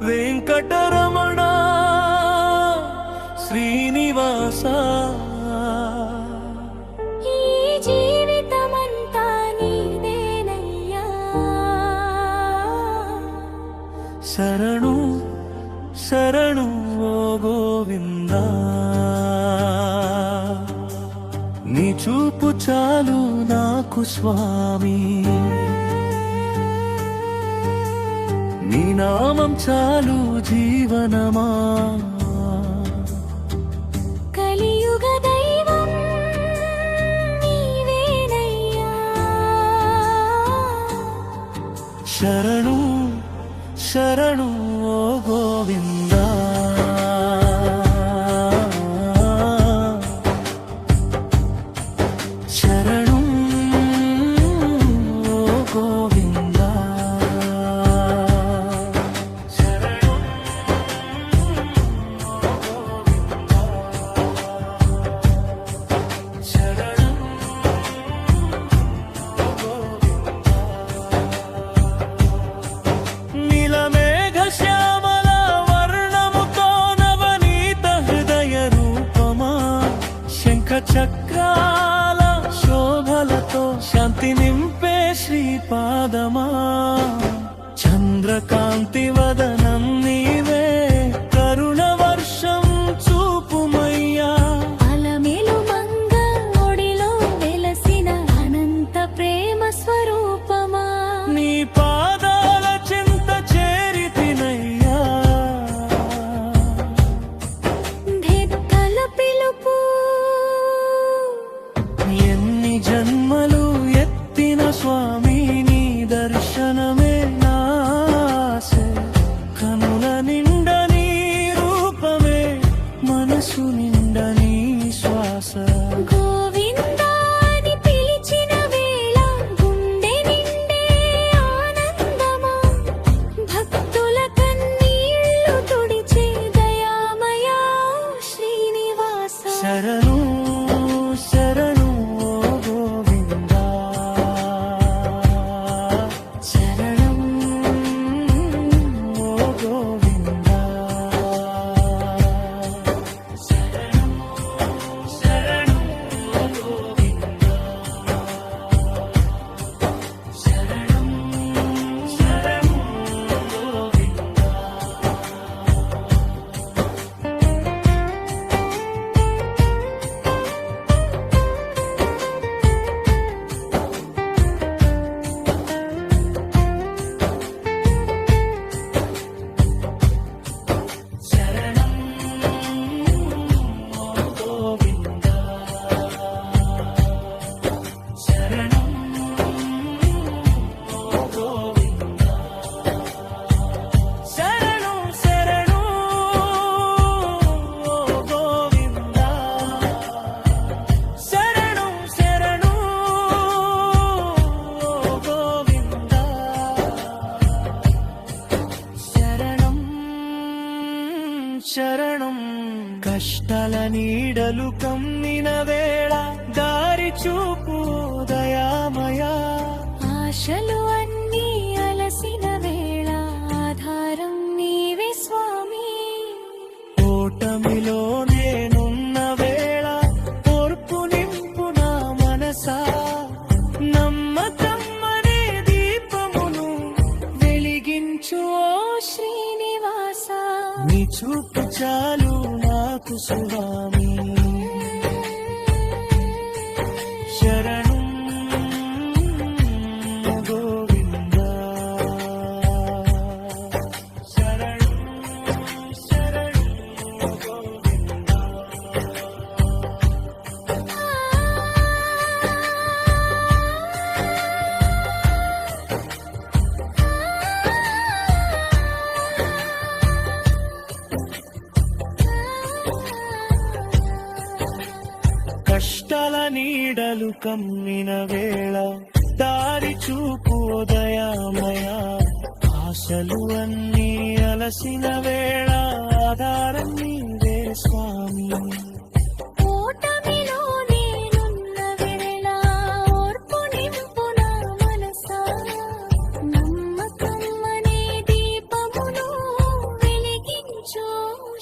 వెంకటరమణ శ్రీనివాస ఈ జీవితమంతా నీదేనయ్యా శరణు శరణు ఓ గోవిందా నీ చూపు చాలు నాకు స్వామి నీ నామం చాలు జీవనమా కలియుగ దైవం నీవేనయ్యా శరణు శరణు ఓ గోవిందా శరణు ఓ గోవిందా చక్రాల శోభలతో శాంతి నింపే శ్రీపాదమా చంద్రకాంతి వదనం నీవే కరుణ వర్షం చూపుమయ్యా అలమేలు మంగ ఒడిలో వెలసిన అనంత ప్రేమ స్వరూపమా నీ పాదాల చింత చేరితినయ్యా ధెక్కల పిలుపు జన్మలు ఎత్తిన స్వామి నీ దర్శనమే నాస కనుల నిండ నీ రూపమే మనసు నిండ నీ శ్వాస గోవిందా అని పిలిచిన వేళ గుండె నిండే ఆనందమా భక్తుల కన్నీళ్లు తుడిచే దయామయా శ్రీనివాస శరణు శరణు శరణం కష్టాల నీడలు కమ్మిన వేళ దారి చూపు దయామయా ఆశలు అన్నీ అలసిన వేళ ఆధారం నీవే స్వామి ఓటమిలో నేనున్న వేళ ఓర్పు నింపు నా మనసా నమ్మకం అనే దీపమును వెలిగించు ఓ శ్రీనివాస నీ చూపు చాలు నాకు స్వామి శరణు గోవిందా శరణు శరణు గోవిందా కలలు కమ్మిన వేళ దారి చూపు దయామయ ఆశలు అన్నీ అలసిన వేళ ఆధారం నీవే స్వామి ఓటమిలో నేనున్న వేళ ఓర్పు నింపు నా మనసా నమ్మకమనే దీపమును వెలిగించు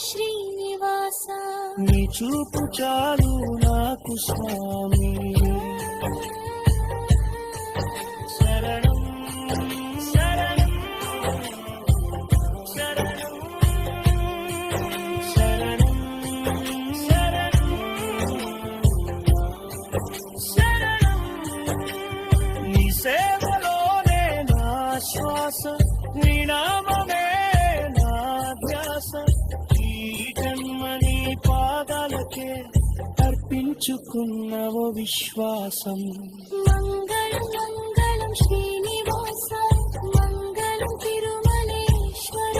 శ్రీనివాస నీ చూపు చాలు నాకు స్వామి శరణం శరణం శరణం శరణం శరణం శరణం నీ సేవలోనే నా శ్వాస నీ నామమే నా ధ్యాస ఈ జన్మ నీ పాదాలకే అర్పించుకున్నవో విశ్వాసం మంగళం మంగళం శ్రీనివాస మంగళం తిరుమలేశ్వర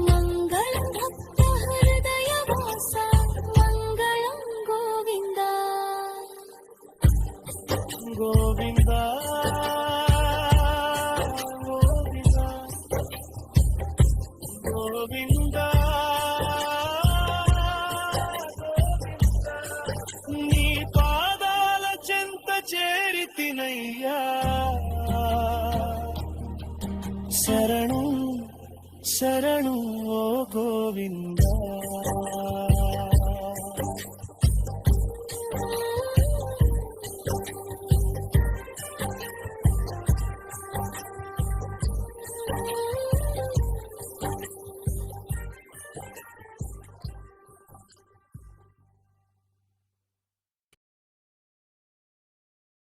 మంగళం భక్త హృదయ వాస మంగళం గోవింద గోవింద గోవింద గోవింద నీ పాదాల చెంత చేరితినయ్యా శరణు శరణు ఓ గోవింద